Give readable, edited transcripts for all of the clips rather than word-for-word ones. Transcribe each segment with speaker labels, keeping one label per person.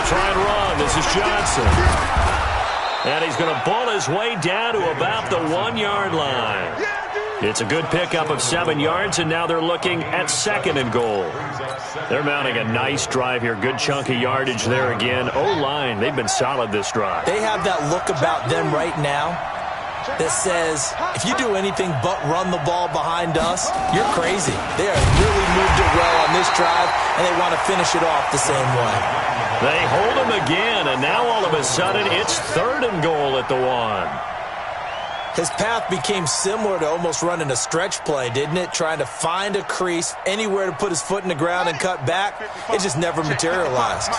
Speaker 1: They'll try and run. This is Johnson. And he's going to bull his way down to about the 1-yard line. It's a good pickup of 7 yards, and now they're looking at 2nd and goal. They're mounting a nice drive here. Good chunk of yardage there again. O-line, they've been solid this drive.
Speaker 2: They have that look about them right now that says, if you do anything but run the ball behind us, you're crazy. They have really moved it well on this drive, and they want to finish it off the same way.
Speaker 1: They hold him again, and now all of a sudden it's 3rd and goal at the 1.
Speaker 2: His path became similar to almost running a stretch play, didn't it? Trying to find a crease, anywhere to put his foot in the ground and cut back. It just never materialized.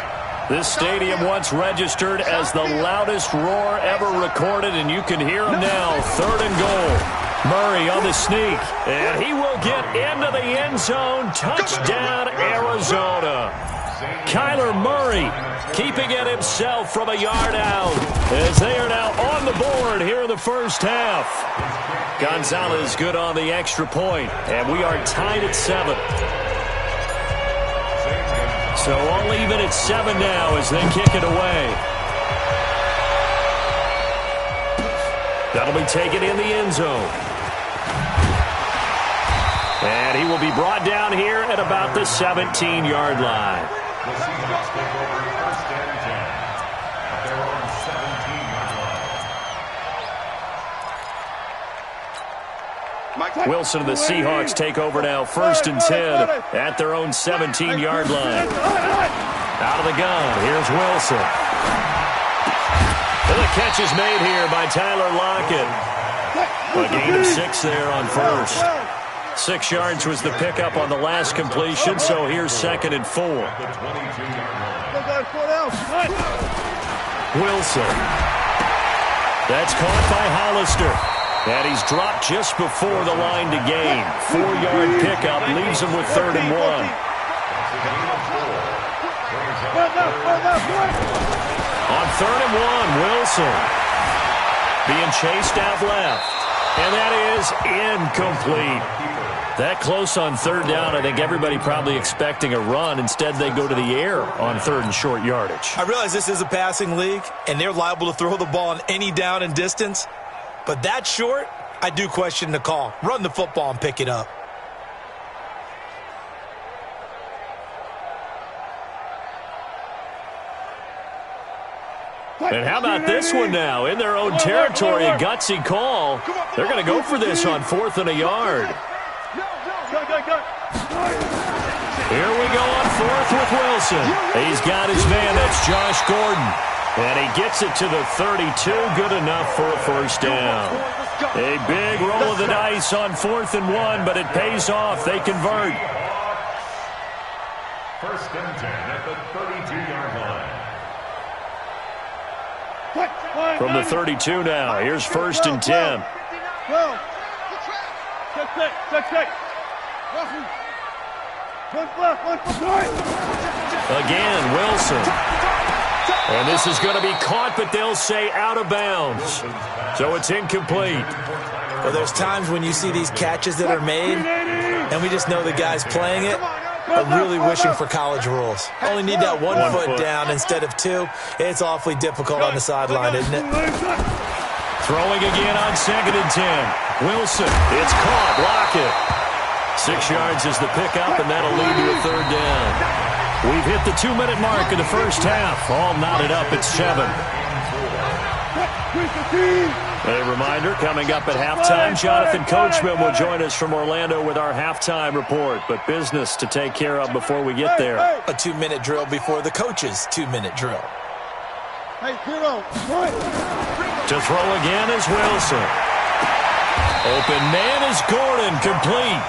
Speaker 1: This stadium once registered as the loudest roar ever recorded, and you can hear him now. 3rd and goal. Murray on the sneak, and he will get into the end zone. Touchdown, Arizona. Kyler Murray keeping it himself from a yard out as they are now on the board here in the first half. Gonzalez good on the extra point, and we are tied at 7. So all even at 7 now as they kick it away. That'll be taken in the end zone. And he will be brought down here at about the 17-yard line. Wilson and the Seahawks take over now, 1st and 10 at their own 17-yard line. Out of the gun, here's Wilson. And the catch is made here by Tyler Lockett. A gain of 6 there on 1st. 6 yards was the pickup on the last completion, so here's 2nd and 4. Wilson. That's caught by Hollister. And he's dropped just before the line to gain. 4-yard pickup leaves him with 3rd and 1. On 3rd and 1, Wilson being chased out left. And that is incomplete. That close on 3rd down, I think everybody probably expecting a run. Instead, they go to the air on 3rd and short yardage.
Speaker 2: I realize this is a passing league, and they're liable to throw the ball on any down and distance. But that short, I do question the call. Run the football and pick it up.
Speaker 1: And how about this one now? In their own territory, a gutsy call. They're going to go for this on 4th and a yard. Here we go on 4th with Wilson. He's got his man. That's Josh Gordon. And he gets it to the 32. Good enough for a 1st down. A big roll of the dice on 4th and 1, but it pays off. They convert.
Speaker 3: 1st and 10 at the 32-yard line.
Speaker 1: From the 32 now, here's 1st and 10. Again, Wilson. And this is going to be caught, but they'll say out of bounds. So it's incomplete.
Speaker 2: Well, there's times when you see these catches that are made, and we just know the guys playing it are really wishing for college rules. Only need that one foot down instead of 2. It's awfully difficult on the sideline, isn't it?
Speaker 1: Throwing again on 2nd and 10. Wilson, it's caught. Lockett. 6 yards is the pickup, and that'll lead to a 3rd down. We've hit the 2-minute mark in the first half. All knotted up at 7. A reminder, coming up at halftime, Jonathan Coachman will join us from Orlando with our halftime report. But business to take care of before we get there.
Speaker 2: A 2-minute drill before the coach's 2-minute drill.
Speaker 1: To throw again is Wilson. Open man is Gordon, complete.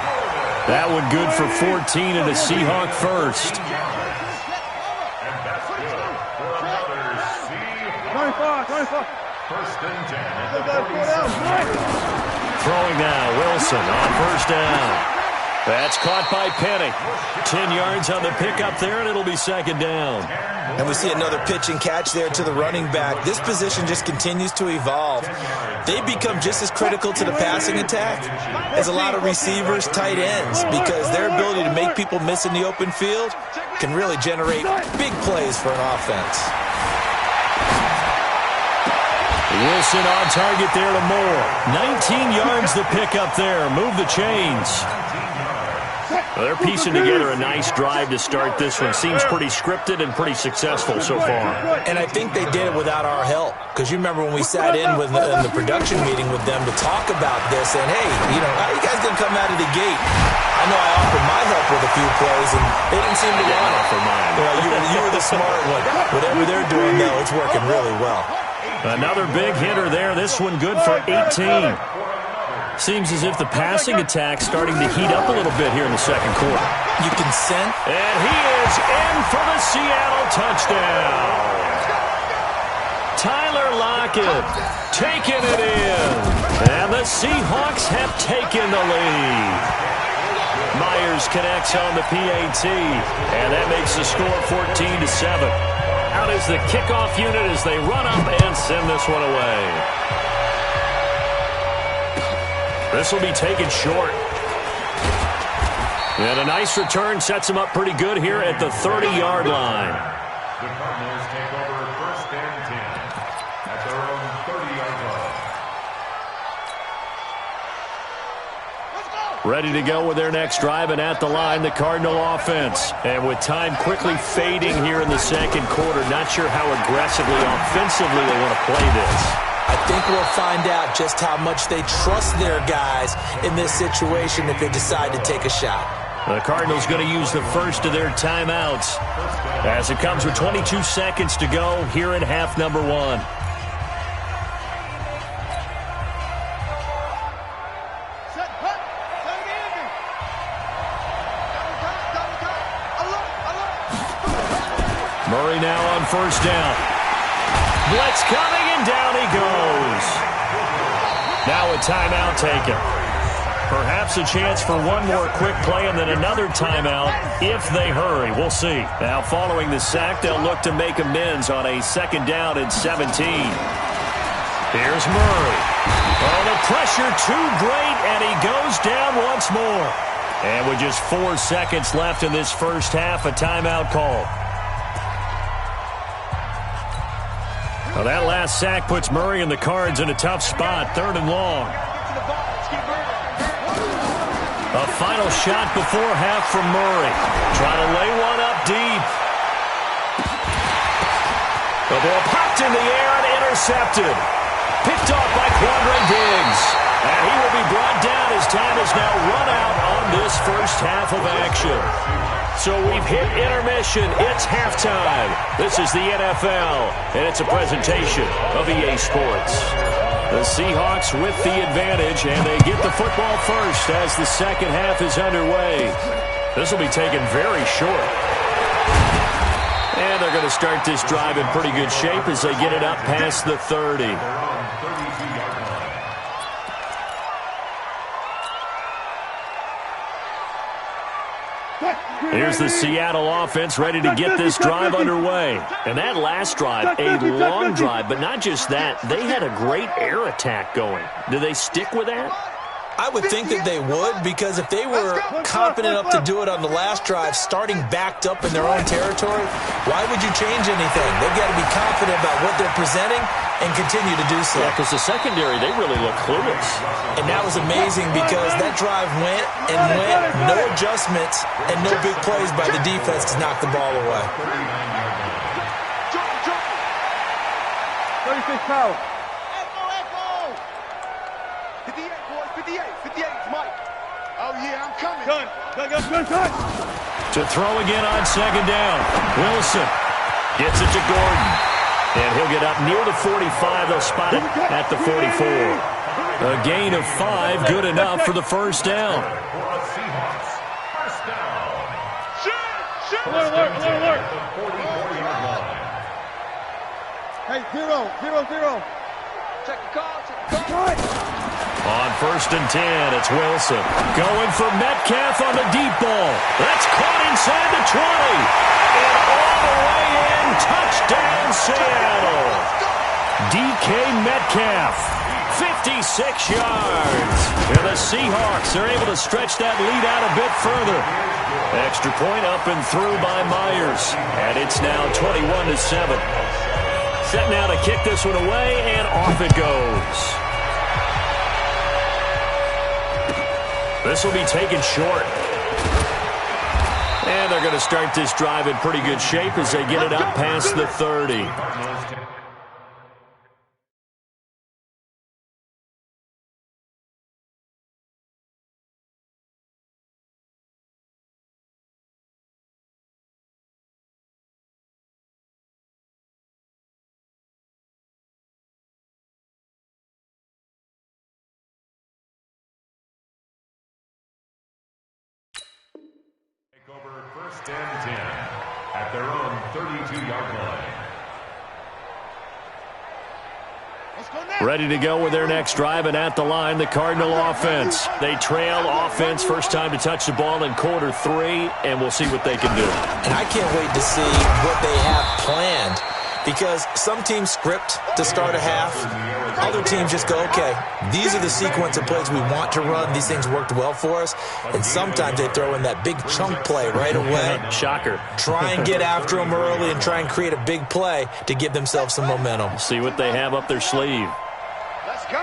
Speaker 1: That one good for 14 and a Seahawk 1st. Throwing now, Wilson on 1st down. That's caught by Penny. 10 yards on the pickup there, and it'll be 2nd down.
Speaker 2: And we see another pitch and catch there to the running back. This position just continues to evolve. They become just as critical to the passing attack as a lot of receivers, tight ends, because their ability to make people miss in the open field can really generate big plays for an offense.
Speaker 1: Wilson on target there to Moore. 19 yards to pick up there. Move the chains. Well, they're piecing together a nice drive to start this one. Seems pretty scripted and pretty successful so far.
Speaker 2: And I think they did it without our help. Because you remember when we sat in the production meeting with them to talk about this, and hey, how are you guys going to come out of the gate? I know I offered my help with a few plays, and they didn't seem to want it.
Speaker 1: For mine.
Speaker 2: You were the smart one. Whatever they're doing, though, it's working really well.
Speaker 1: Another big hitter there. This one good for 18. Seems as if the passing attack's starting to heat up a little bit here in the second quarter.
Speaker 2: You can sense.
Speaker 1: And he is in for the Seattle touchdown. Tyler Lockett taking it in. And the Seahawks have taken the lead. Myers connects on the PAT. And that makes the score 14-7. Out is the kickoff unit as they run up and send this one away. This will be taken short. And a nice return sets him up pretty good here at the 30-yard line.
Speaker 3: The Cardinals take over 1st and 10 at their own 30-yard line.
Speaker 1: Ready to go with their next drive, and at the line, the Cardinal offense. And with time quickly fading here in the second quarter, not sure how aggressively, offensively they want to play this.
Speaker 2: I think we'll find out just how much they trust their guys in this situation if they decide to take a shot.
Speaker 1: The Cardinals going to use the first of their timeouts as it comes with 22 seconds to go here in half number one. Murray now on first down. Blitz coming, and down he goes. Now a timeout taken. Perhaps a chance for one more quick play and then another timeout if they hurry. We'll see. Now following the sack, they'll look to make amends on a 2nd down and 17. Here's Murray. Oh, the pressure too great, and he goes down once more. And with just 4 seconds left in this first half, a timeout call. Well, that last sack puts Murray and the Cards in a tough spot, 3rd and long. A final shot before half from Murray. Trying to lay one up deep. The ball popped in the air and intercepted. Picked off by Quandre Diggs. And he will be brought down as time is now run out on this first half of action. So we've hit intermission. It's halftime. This is the NFL, and it's a presentation of EA Sports. The Seahawks with the advantage, and they get the football first as the second half is underway. This will be taken very short. And they're going to start this drive in pretty good shape as they get it up past the 30. Here's the Seattle offense ready to get this drive underway. And that last drive, a long drive, but not just that. They had a great air attack going. Do they stick with that?
Speaker 2: I would think that they would, because if they were confident enough to do it on the last drive, starting backed up in their own territory, why would you change anything? They've got to be confident about what they're presenting and continue to do so.
Speaker 1: Yeah, because the secondary, they really look clueless.
Speaker 2: And that was amazing because that drive went and went, no adjustments, and no big plays by the defense to knock the ball away.
Speaker 4: 36 power.
Speaker 5: 58, it's Mike. Oh, yeah, I'm coming.
Speaker 4: Gun.
Speaker 1: To throw again on 2nd down. Wilson gets it to Gordon. And he'll get up near the 45. They'll spot it at the 44. A gain of 5, good enough for the first down.
Speaker 4: Alert. Hey, 0.
Speaker 5: Check the call.
Speaker 1: On 1st and 10, it's Wilson. Going for Metcalf on the deep ball. That's caught inside the 20. And all the way in, touchdown Seattle. DK Metcalf, 56 yards. And the Seahawks are able to stretch that lead out a bit further. Extra point up and through by Myers. And it's now 21-7. Set now to kick this one away, and off it goes. This will be taken short. And they're going to start this drive in pretty good shape as they get it up past the 30.
Speaker 3: Over first and 10 at their own 32-yard line.
Speaker 1: Ready to go with their next drive, and at the line, the Cardinal offense. They trail offense, first time to touch the ball in quarter 3, and we'll see what they can do.
Speaker 2: And I can't wait to see what they have planned, because some teams script to start a half. Other teams just go, okay, these are the sequence of plays we want to run. These things worked well for us. And sometimes they throw in that big chunk play right away.
Speaker 1: Shocker.
Speaker 2: Try and get after them early and try and create a big play to give themselves some momentum.
Speaker 1: See what they have up their sleeve.
Speaker 5: Let's go.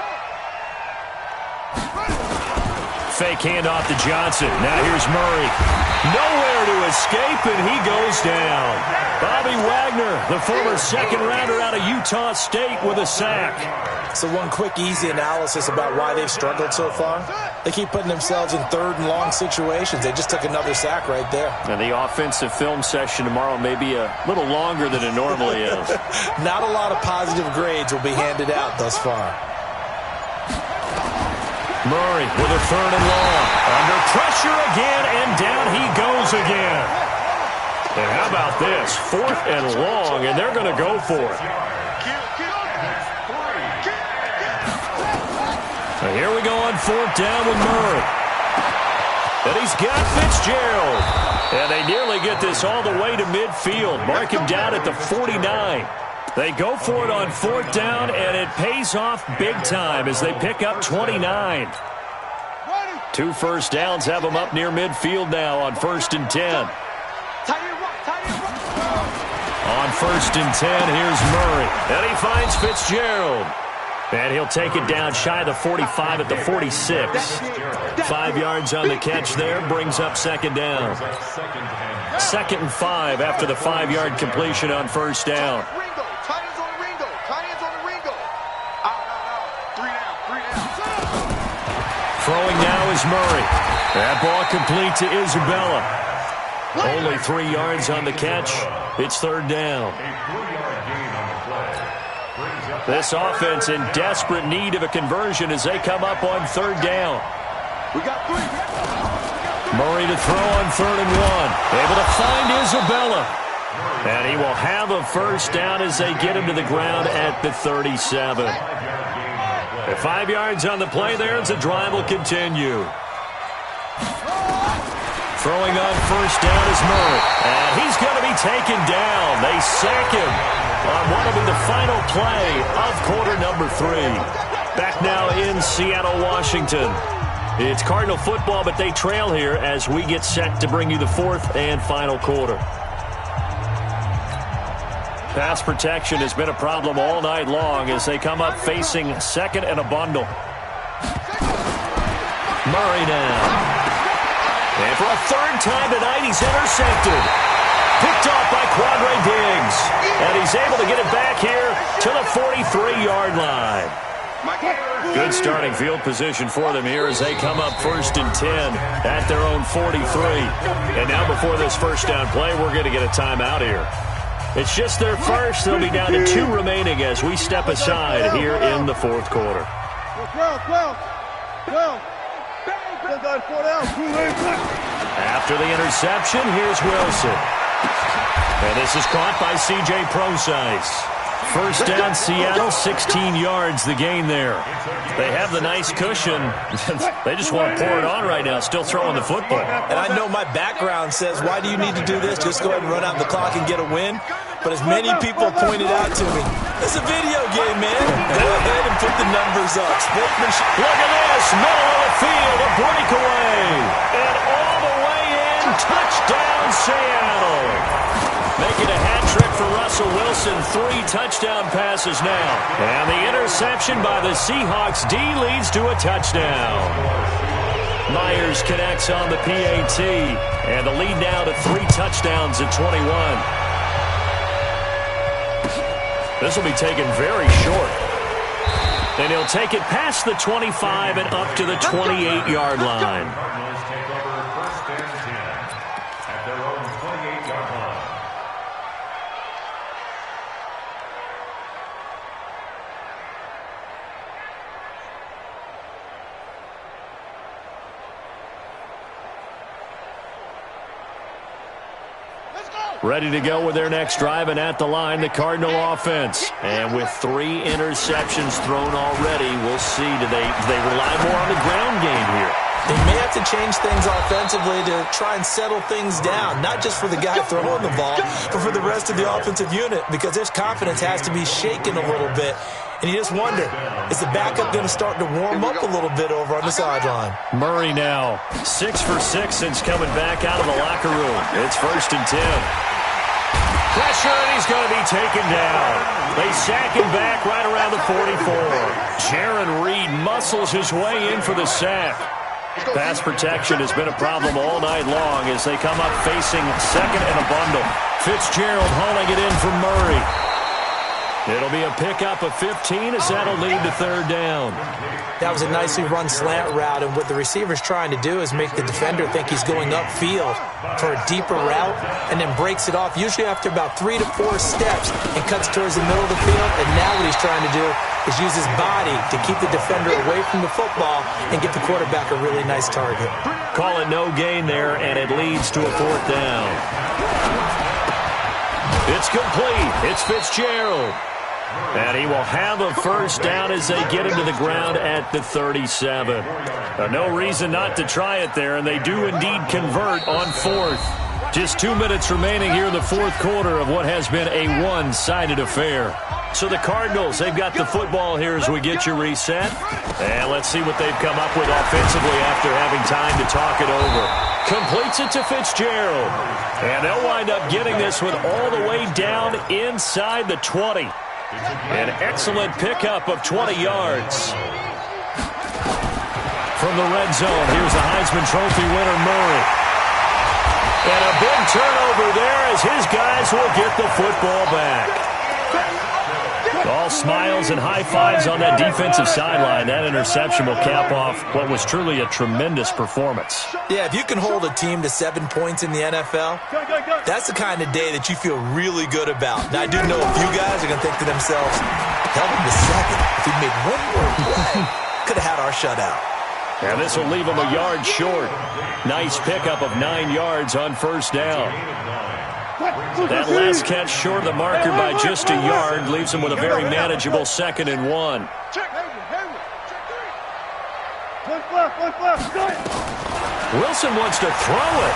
Speaker 1: Fake handoff to Johnson. Now here's Murray. Nowhere to escape, and he goes down. Bobby Wagner, the former second-rounder out of Utah State, with a sack.
Speaker 2: So one quick, easy analysis about why they've struggled so far. They keep putting themselves in third and long situations. They just took another sack right there.
Speaker 1: And the offensive film session tomorrow may be a little longer than it normally is.
Speaker 2: Not a lot of positive grades will be handed out thus far.
Speaker 1: Murray with a third and long. Under pressure again, and down he goes again. And how about this? Fourth and long, and they're going to go for it. So here we go on fourth down with Murray. And he's got Fitzgerald. And they nearly get this all the way to midfield. Mark him down at the 49. They go for it on fourth down, and it pays off big time as they pick up 29. 2 first downs have them up near midfield now on first and 10. On first and 10, here's Murray. And he finds Fitzgerald. And he'll take it down shy of the 45 at the 46. 5 yards on the catch there, brings up second down. 2nd and 5 after the 5-yard completion on first down. Throwing now is Murray. That ball complete to Isabella. Only 3 yards on the catch. It's third down. This offense in desperate need of a conversion as they come up on third down. Murray to throw on third and 1. Able to find Isabella. And he will have a first down as they get him to the ground at the 37. 5 yards on the play there as the drive will continue. Throwing on first down is Murray. And he's going to be taken down. They sack him on what will be the final play of quarter number 3. Back now in Seattle, Washington. It's Cardinal football, but they trail here as we get set to bring you the 4th and final quarter. Pass protection has been a problem all night long as they come up facing second and a bundle. Murray now. And for a third time tonight, he's intercepted. Picked off by Quadre Diggs. And he's able to get it back here to the 43-yard line. Good starting field position for them here as they come up first and 10 at their own 43. And now before this first down play, we're going to get a timeout here. It's just their first. They'll be down to 2 remaining as we step aside here in the 4th quarter.
Speaker 4: 12.
Speaker 1: After the interception, here's Wilson. And this is caught by C.J. Procise. First down, Seattle, 16 yards the gain there. They have the nice cushion. They just want to pour it on right now, still throwing the football.
Speaker 2: And I know my background says, why do you need to do this? Just go ahead and run out the clock and get a win. But as many people pointed out to me, it's a video game, man. Go ahead and put the numbers up. Sportsmanship.
Speaker 1: Look at this. Middle of the field. A breakaway. And all the way in. Touchdown, Seattle. Making a hat trick for Russell Wilson. 3 touchdown passes now. And the interception by the Seahawks D leads to a touchdown. Myers connects on the PAT. And the lead now to 3 touchdowns at 21. This will be taken very short. And he'll take it past the 25 and up to the 28-yard line.
Speaker 3: Cardinals take over first and 10 at their own 28-yard line.
Speaker 1: Ready to go with their next drive, and at the line, the Cardinal offense. And with 3 interceptions thrown already, we'll see. Do they rely more on the ground game here?
Speaker 2: They may have to change things offensively to try and settle things down, not just for the guy throwing the ball, but for the rest of the offensive unit, because their confidence has to be shaken a little bit. And you just wonder, is the backup going to start to warm up a little bit over on the sideline?
Speaker 1: Murray now, 6 for 6 since coming back out of the locker room. It's 1st and 10. Pressure, and he's going to be taken down. They sack him back right around the 44. Jaron Reed muscles his way in for the sack. Pass protection has been a problem all night long as they come up facing second and a bundle. Fitzgerald hauling it in from Murray. It'll be a pickup of 15 as that'll lead to 3rd down.
Speaker 2: That was a nicely run slant route, and what the receiver's trying to do is make the defender think he's going upfield for a deeper route and then breaks it off, usually after about 3 to 4 steps, and cuts towards the middle of the field. And now what he's trying to do is use his body to keep the defender away from the football and get the quarterback a really nice target.
Speaker 1: Call it no gain there, and it leads to a 4th down. It's complete. It's Fitzgerald. And he will have a 1st down as they get him to the ground at the 37. No reason not to try it there, and they do indeed convert on 4th. Just 2 minutes remaining here in the 4th quarter of what has been a one-sided affair. So the Cardinals, they've got the football here as we get you reset. And let's see what they've come up with offensively after having time to talk it over. Completes it to Fitzgerald. And they'll wind up getting this one all the way down inside the 20. An excellent pickup of 20 yards. From the red zone, here's the Heisman Trophy winner, Murray. And a big turnover there as his guys will get the football back. All smiles and high fives on that defensive sideline. That interception will cap off what was truly a tremendous performance.
Speaker 2: Yeah, if you can hold a team to 7 points in the NFL, that's the kind of day that you feel really good about. Now, I do know a few guys are going to think to themselves, held him to 7. If we made one more play, could have had our shutout.
Speaker 1: And this will leave him a yard short. Nice pickup of 9 yards on 1st down. That last catch short of the marker by just a yard leaves him with a very manageable 2nd and 1. Wilson wants to throw it.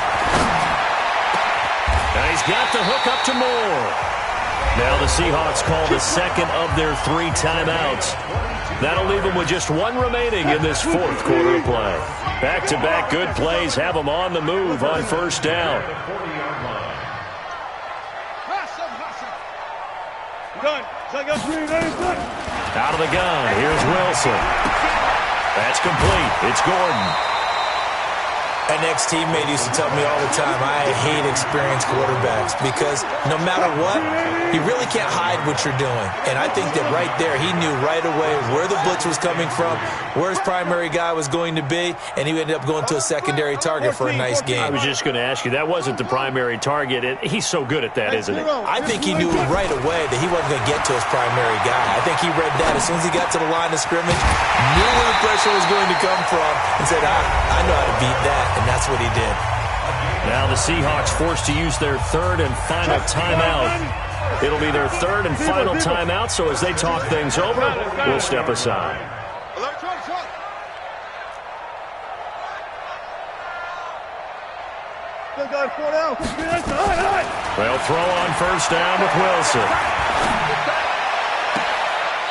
Speaker 1: And he's got the hook up to Moore. Now the Seahawks call the 2nd of their 3 timeouts. That'll leave them with just 1 remaining in this 4th quarter of play. Back-to-back good plays have them on the move on 1st down. Out of the gun, here's Wilson. That's complete. It's Gordon.
Speaker 2: An ex-teammate used to tell me all the time, I hate experienced quarterbacks because no matter what, you really can't hide what you're doing. And I think that right there, he knew right away where the blitz was coming from, where his primary guy was going to be, and he ended up going to a secondary target for a nice game.
Speaker 1: I was just going to ask you, that wasn't the primary target. He's so good at that, isn't he?
Speaker 2: I think he knew right away that he wasn't going to get to his primary guy. I think he read that as soon as he got to the line of scrimmage, knew where the pressure was going to come from, and said, I know how to beat that. And that's what he did.
Speaker 1: Now the Seahawks forced to use their 3rd and final timeout. It'll be their 3rd and final timeout, so as they talk things over, we'll step aside.
Speaker 4: Good, guys.
Speaker 1: They'll throw on first down with Wilson.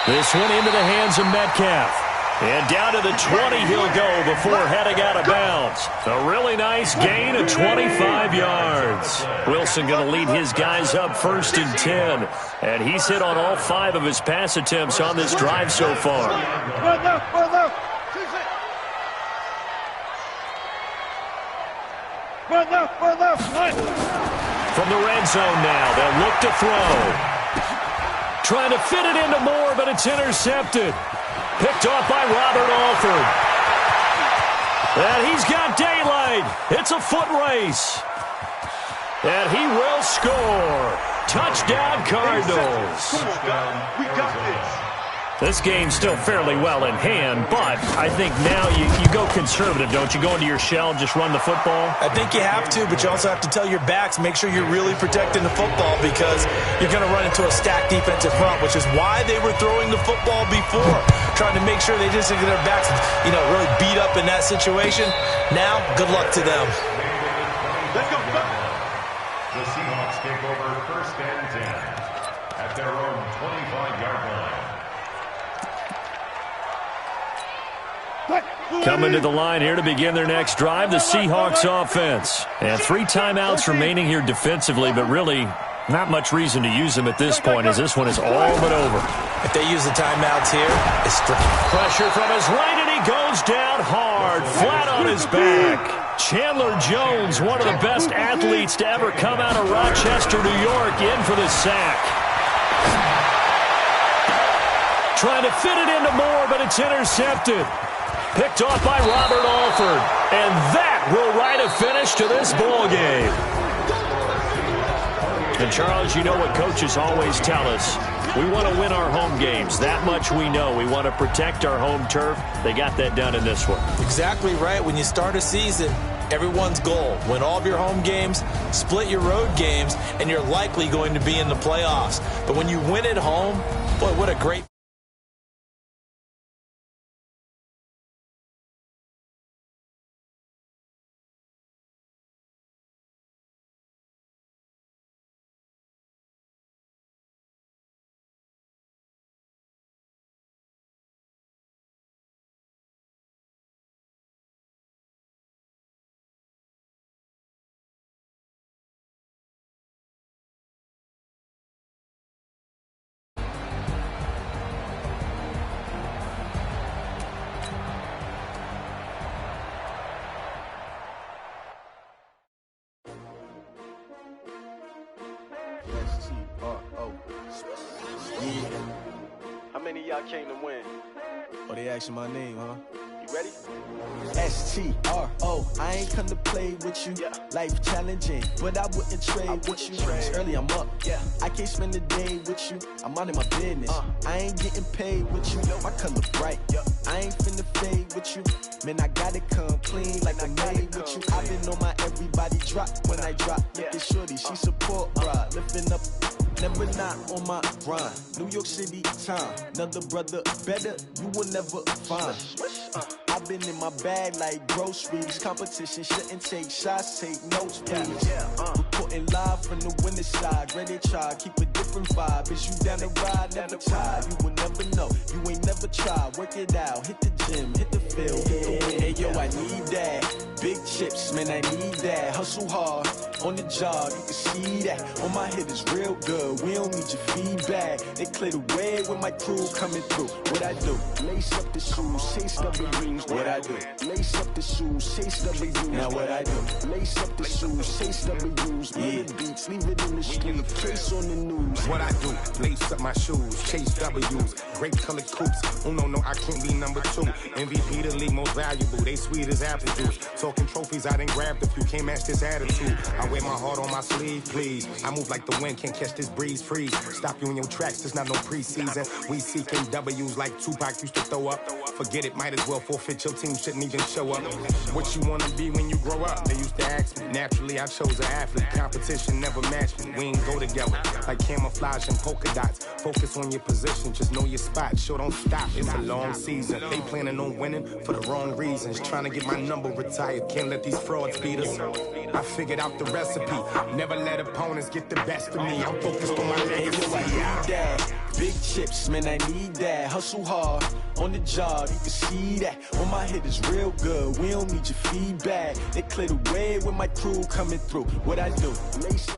Speaker 1: This one into the hands of Metcalf. And down to the 20 he'll go before heading out of bounds. A really nice gain of 25 yards. Wilson going to lead his guys up first and 10. And he's hit on all 5 of his pass attempts on this drive so far. From the red zone now, they'll look to throw. Trying to fit it into Moore, but it's intercepted. Picked off by Robert Alford. And he's got daylight. It's a foot race. And he will score. Touchdown, Cardinals.
Speaker 5: We got this.
Speaker 1: This game's still fairly well in hand, but I think now you go conservative, don't you? Go into your shell, just run the football?
Speaker 2: I think you have to, but you also have to tell your backs, make sure you're really protecting the football because you're going to run into a stacked defensive front, which is why they were throwing the football before, trying to make sure they just get their backs, really beat up in that situation. Now, good luck to them.
Speaker 5: Let's go.
Speaker 3: The Seahawks take over first and 10 at their own 25-yard line.
Speaker 1: Coming to the line here to begin their next drive, the Seahawks offense. And 3 timeouts remaining here defensively, but really not much reason to use them at this point as this one is all but over.
Speaker 2: If they use the timeouts here, it's strict.
Speaker 1: Pressure from his right, and he goes down hard, flat on his back. Chandler Jones, one of the best athletes to ever come out of Rochester, New York, in for the sack. Trying to fit it into Moore, but it's intercepted. Picked off by Robert Alford. And that will write a finish to this ball game. And, Charles, you know what coaches always tell us. We want to win our home games. That much we know. We want to protect our home turf. They got that done in this one.
Speaker 2: Exactly right. When you start a season, everyone's goal, win all of your home games, split your road games, and you're likely going to be in the playoffs. But when you win at home, boy, what a great...
Speaker 5: How many of y'all came to win?
Speaker 6: Oh, they asking my name, huh?
Speaker 5: You ready?
Speaker 6: S-T-R-O, I ain't come to play with you. Life challenging, but I wouldn't trade with you. It's early, I'm up. I can't spend the day with you. I'm out in my business. I ain't getting paid with you. My color bright. I ain't finna fade with you. Man, I gotta come clean like I made with you. I've been on my everybody drop when I drop. Look at shorty, she support ride. Lifting up, never not on my grind. New York City time, another brother better, you will never find. I've been in my bag like groceries. Competition shouldn't take shots, take notes, please. Reporting live from the winning side. Ready to try, keep a different vibe. Is you down the ride, never tired. You will never know, you ain't never tried. Work it out, hit the gym, hit the field, hit the win. Hey yo, I need that. Big chips, man, I need that. Hustle hard, on the job, you can see that. On my hit is real good, we don't need your feedback. They clear the way when my crew coming through. What I do? Lace up the shoes, chase up the rings. What I do? Lace up the shoes, chase up the rings. Now what I do? Lace up the shoes, chase up the rings. Yeah, beats, leave it in the street, case on the news.
Speaker 7: What I do? Lace up my shoes, chase W's, great colored coops. Oh no, I can't be number 2. MVP the league most valuable, they sweet as apple juice. Talking trophies, I done grabbed a few, can't match this attitude. I wear my heart on my sleeve, please. I move like the wind, can't catch this breeze, freeze. Stop you in your tracks, there's not no preseason. We seeking W's like Tupac used to throw up. Forget it, might as well forfeit, your team shouldn't even show up. What you wanna be when you grow up? They used to ask me. Naturally, I chose an athlete. Competition never matched me. We ain't go together like camouflage and polka dots. Focus on your position, just know your spot. Sure, don't stop, it's a long season. They planning on winning for the wrong reasons. Trying to get my number retired, can't let these frauds beat us. I figured out the recipe. Never let opponents get the best of me. I'm focused on my legacy.
Speaker 6: I need that. Big chips, man, I need that. Hustle hard on the job, you can see that. On my head is real good. We don't need your feedback. They clear the way with my crew coming through. What I do? Lace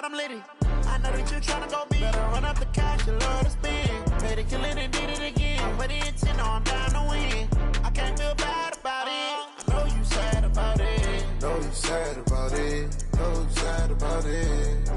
Speaker 8: I'm litty. I know that you're trying to go big. Better run up the cash, you love to spend. Paid it, kill it, and did it again. But the intent, I'm down to win. I can't feel bad about it. I know you sad about it.
Speaker 9: Know you sad about it. Know you sad about it.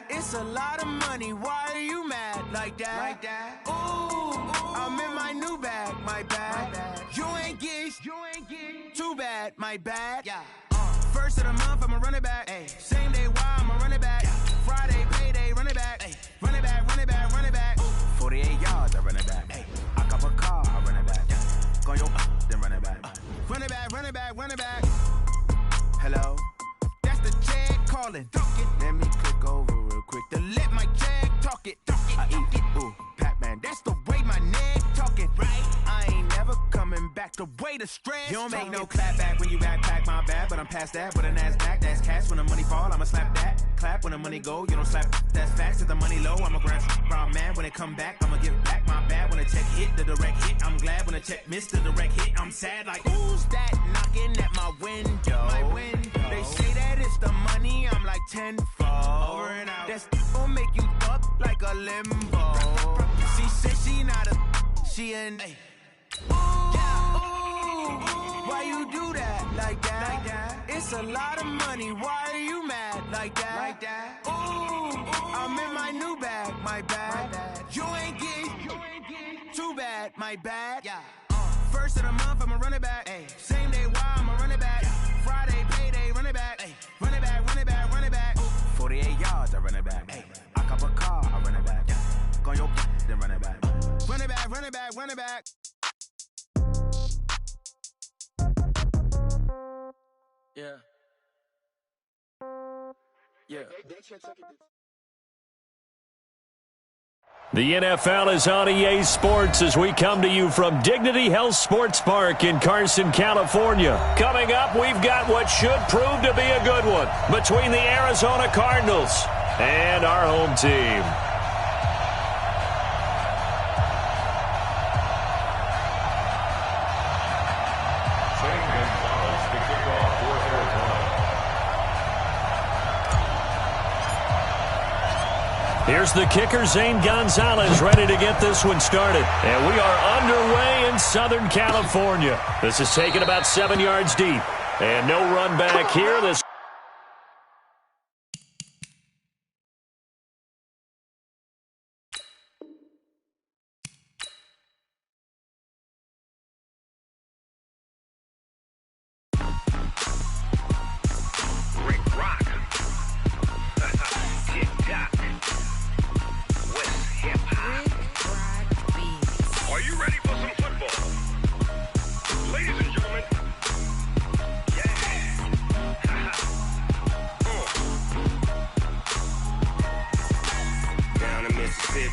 Speaker 8: It's a lot of money, why are you mad like that? Ooh, I'm in my new bag, my bad. You ain't get too bad, my bad. Yeah. First of the month, I'ma run it back. Ay. Same day, why I'ma run it back. Friday, payday, run it back. Ay. Run it back, run it back, run it back. 48 yards, I run it back. Ay. I cop a car, I run it back. Go yo, then run it back. Run it back, run it back, run it back. Hello? That's the check calling. Let me click over real quick to let my check talk it. I eat it, ooh, Pac-Man. That's the way my neck talking, right? I ain't never coming back the way the stress. You don't make no clap back when you backpack, my bad, but I'm past that. With an ass back, that's cash. When the money fall, I'ma slap that. Clap when the money go, you don't slap. That's facts. If the money low, I'ma grab brown man. When it come back, I'ma give back my bad. When the check hit, the direct hit. I'm glad when the check missed the direct hit. I'm sad like, who's that knocking at my window? They say that it's the money, I'm like tenfold. Over and out. That's gon' make you fuck like a limbo. She said she not a, she an. Ooh, why you do that like that? It's a lot of money, why are you mad like that? Ooh, I'm in my new bag, my bad. You ain't get too bad, my bad. Yeah. off, I'ma run it back. Ay. Same day, why I'ma run it back. Friday, payday, run it back. Ay. Run it back, run it back, run it back. 48 yards, I run it back. Ay. I cop a car, I run it back. Go on your then run it back. Run it back, run it back, run it back.
Speaker 6: Yeah. Yeah.
Speaker 1: The NFL is on EA Sports as we come to you from Dignity Health Sports Park in Carson, California. Coming up, we've got what should prove to be a good one between the Arizona Cardinals and our home team. Here's the kicker, Zane Gonzalez, ready to get this one started. And we are underway in Southern California. This is taken about 7 yards deep. And no run back here. This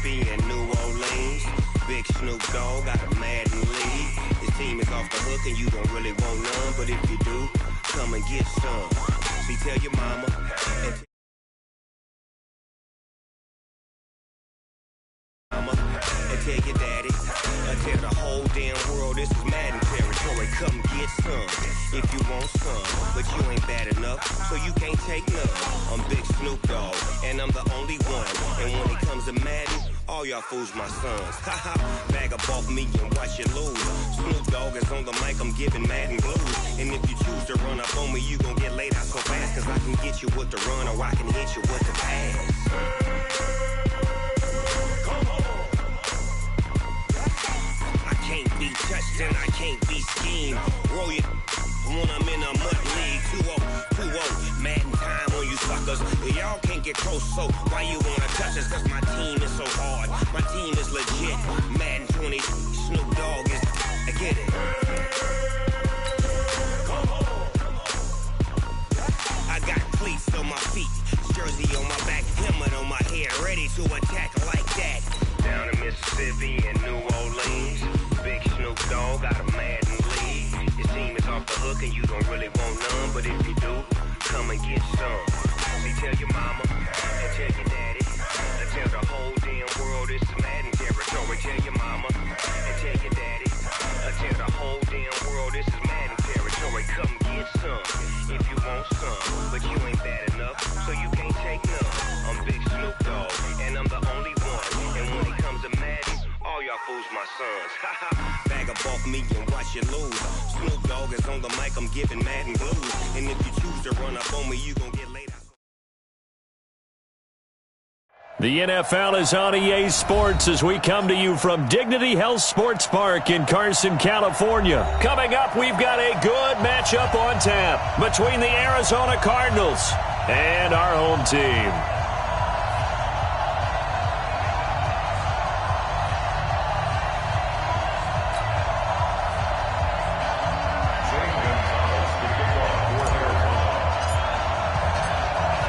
Speaker 10: and New Orleans, big Snoop Dogg got a Madden lead. His team is off the hook and you don't really want none, but if you do, come and get some. See, tell your mama and tell your daddy, tell the whole damn world this is Madden territory. Come get some if you want some, but you ain't bad enough, so you can't take none. I'm Big Snoop Dogg, and I'm the only one. And when it comes to Madden, all y'all fools my sons. Haha, bag up off me and watch you lose. Snoop Dogg is on the mic, I'm giving Madden blues. And if you choose to run up on me, you gon' get laid out so fast, cause I can get you with the run or I can hit you with the pass. Can't be touched and I can't be schemed. Roll you when I'm in a mud league. 2-0, Madden time on you suckers. Y'all can't get close, so why you wanna touch us? Cause my team is so hard. My team is legit. Madden 20, Snoop Dogg is. I get it. I got cleats on my feet, jersey on my back, helmet on my head, ready to attack like that. Down in Mississippi and New Orleans, big Snoop Dogg got a Madden lead. Your team is off the hook and you don't really want none, but if you do, come and get some. See, tell your mama and tell your daddy, and tell the whole damn world it's Madden territory. Tell your mama and tell your daddy, and tell the whole damn world this is Madden territory. Come get some if you want some, but you ain't bad enough, so you can't take none. I'm Big Snoop Dogg, and I'm the only one. And when it comes to Madden, all y'all fools my sons. Bag up off me and watch you lose. Snoop Dogg is on the mic, I'm giving Madden blues. And if you choose to run up on me, you gon' get laid out.
Speaker 1: The NFL is on EA Sports as we come to you from Dignity Health Sports Park in Carson, California. Coming up, we've got a good matchup on tap between the Arizona Cardinals and our home team.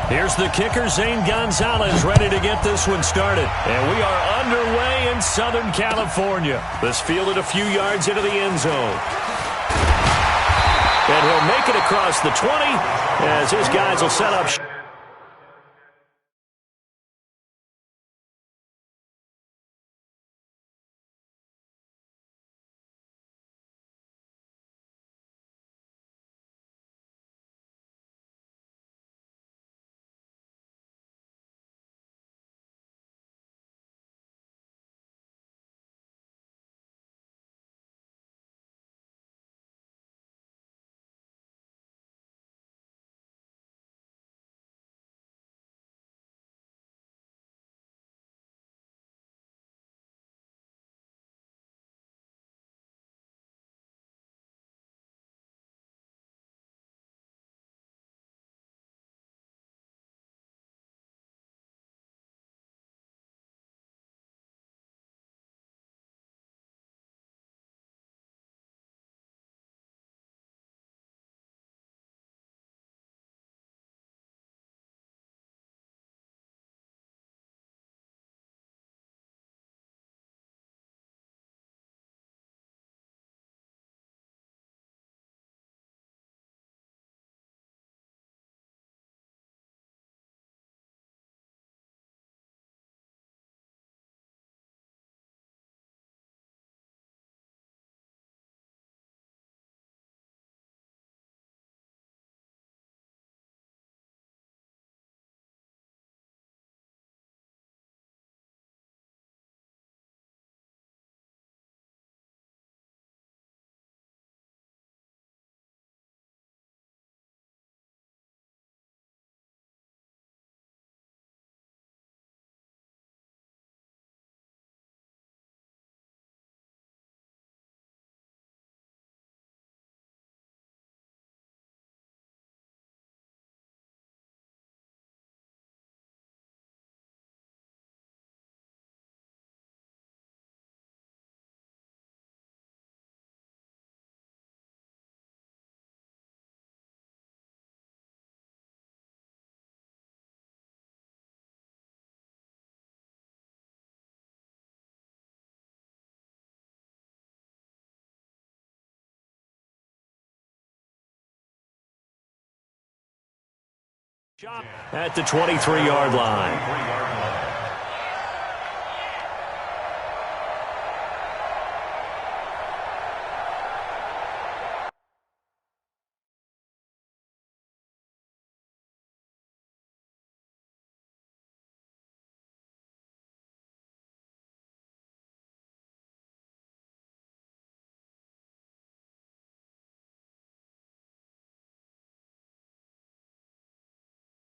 Speaker 1: Here's the kicker, Zane Gonzalez, ready to get this one started. And we are underway in Southern California. This fielded a few yards into the end zone. And he'll make it across the 20 as his guys will set up. At the 23-yard line.